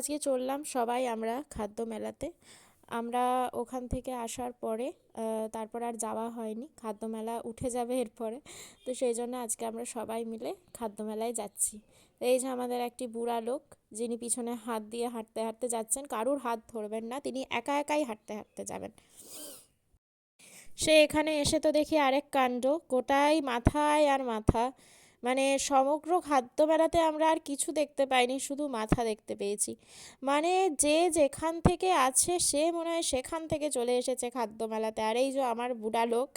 আজকে চললাম সবাই আমরা খাদ্য মেলাতে। আমরা ওখান থেকে আসার পরে তারপর আর যাওয়া হয়নি, খাদ্য মেলা উঠে যাবে এরপরে। তো সেই জন্য আজকে আমরা সবাই মিলে খাদ্য মেলায় যাচ্ছি। এই যে আমাদের একটি বুড়া লোক, যিনি পিছনে হাত দিয়ে হাঁটতে হাঁটতে যাচ্ছেন, কারুর হাত ধরবেন না, তিনি একা একাই হাঁটতে হাঁটতে যাবেন। সে এখানে এসে তো দেখি আরেক কাণ্ড, গোটাই মাথায় আর মাথা। মানে সমগ্র খাদ্য মেলাতে আমরা আর কিছু দেখতে পাইনি, শুধু মাথা দেখতে পেয়েছি। মানে যে যেখান থেকে আছে সে মনে হয় সেখান থেকে চলে এসেছে খাদ্য মেলাতে। আর এই যে আমার বুড়া লোক,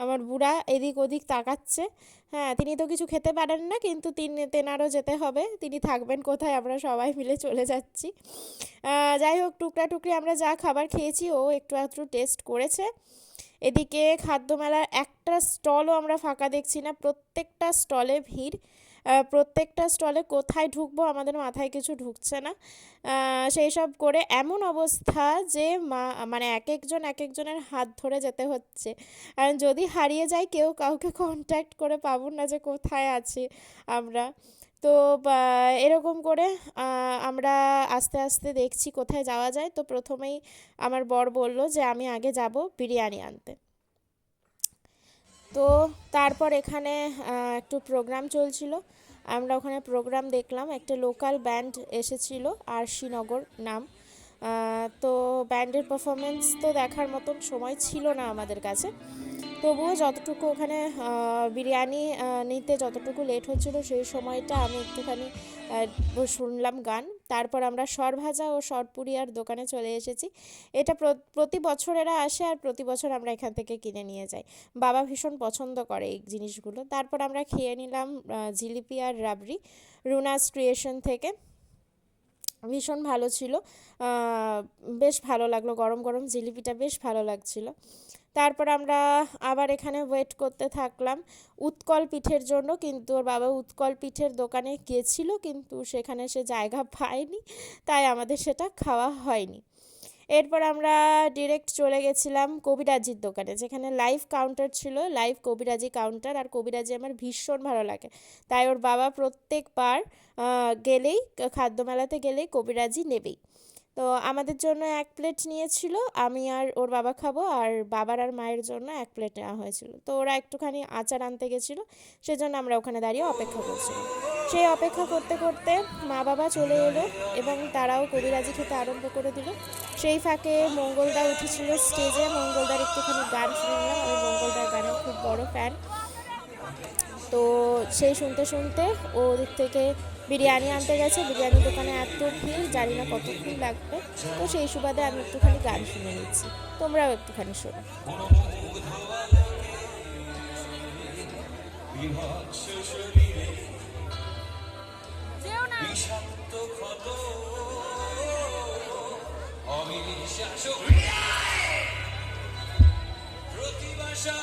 আমার বুড়া এদিক ওদিক তাকাচ্ছে। হ্যাঁ, তিনি তো কিছু খেতে পারেন না, কিন্তু তেনারও যেতে হবে, তিনি থাকবেন কোথায়, আমরা সবাই মিলে চলে যাচ্ছি। যাই হোক, টুকরা টুকরি আমরা যা খাবার খেয়েছি ও একটু একটু টেস্ট করেছে। এদিকে খাদ্য মেলার একটা স্টলও আমরা ফাঁকা দেখছি না, প্রত্যেকটা স্টলে ভিড়। প্রত্যেকটা স্টলে কোথায় ঢুকবো আমাদের মাথায় কিছু ঢুকছে না। সেই সব করে এমন অবস্থা যে মানে এক একজনের হাত ধরে যেতে হচ্ছে। আর যদি হারিয়ে যাই কেউ কাউকে কন্ট্যাক্ট করে পাবো না যে কোথায় আছি আমরা। তো এরকম করে আমরা আস্তে আস্তে দেখছি কোথায় যাওয়া যায়। তো প্রথমেই আমার বর বলল যে আমি আগে যাব বিরিয়ানি আনতে। তো তারপর এখানে একটু প্রোগ্রাম চলছিল, আমরা ওখানে প্রোগ্রাম দেখলাম। একটা লোকাল ব্যান্ড এসেছিল, আরশিনগর নাম। তো ব্যান্ডের পারফরমেন্স তো দেখার মতন সময় ছিল না আমাদের কাছে, তবুও যতটুকু ওখানে বিরিয়ানি নিতে যতটুকু লেট হচ্ছিল সেই সময়টা আমি একটুখানি শুনলাম গান। তারপর আমরা সরভাজা ও সরপুরিয়ার দোকানে চলে এসেছি। এটা প্রতি বছর এরা আসে আর প্রতি বছর আমরা এখান থেকে কিনে নিয়ে যাই। বাবা ভীষণ পছন্দ করে এই জিনিসগুলো। তারপর আমরা খেয়ে নিলাম জিলিপি আর রাবড়ি রুনাস ক্রিয়েশন থেকে। ভীষণ ভালো ছিল, বেশ ভালো লাগলো, গরম গরম জিলিপিটা বেশ ভালো লাগছিল। তারপর আমরা আবার এখানে ওয়েট করতে থাকলাম উৎকল পিঠের জন্য, কিন্তু ওর বাবা উৎকল পিঠের দোকানে গিয়েছিল, কিন্তু সেখানে সে জায়গা পায়নি, তাই আমাদের সেটা খাওয়া হয়নি। এরপর আমরা ডিরেক্ট চলে গেছিলাম কবিরাজির দোকানে, যেখানে লাইভ কাউন্টার ছিল, লাইভ কবিরাজি কাউন্টার। আর কবিরাজি আমার ভীষণ ভালো লাগে, তাই ওর বাবা প্রত্যেকবার গেলেই, খাদ্য মেলাতে গেলেই কবিরাজি নেবেই। তো আমাদের জন্য 1 প্লেট নিয়েছিল, আমি আর ওর বাবা খাবো, আর বাবার আর মায়ের জন্য 1 প্লেট নেওয়া হয়েছিল। তো ওরা একটুখানি আচার আনতে গেছিলো, সেজন্য আমরা ওখানে দাঁড়িয়ে অপেক্ষা করছিলাম। সেই অপেক্ষা করতে করতে মা বাবা চলে এলো এবং তারাও কবিরাজি খেতে আরম্ভ করে দিল। সেই ফাঁকে মঙ্গলদা উঠেছিল স্টেজে, মঙ্গলদার একটুখানি গান শুনলাম, আমি মঙ্গলদার গানের খুব বড় ফ্যান। তো সেই শুনতে শুনতে ও দিক থেকে বিরিয়ানি আনতে গেছে। বিরিয়ানির দোকানে এত ভিড়, জানি না কতক্ষণ লাগবে। তো সেই সুবাদে আমি একটুখানি গান শুনে নিচ্ছি, তোমরাও একটুখানি শোনো। প্রতিবাসা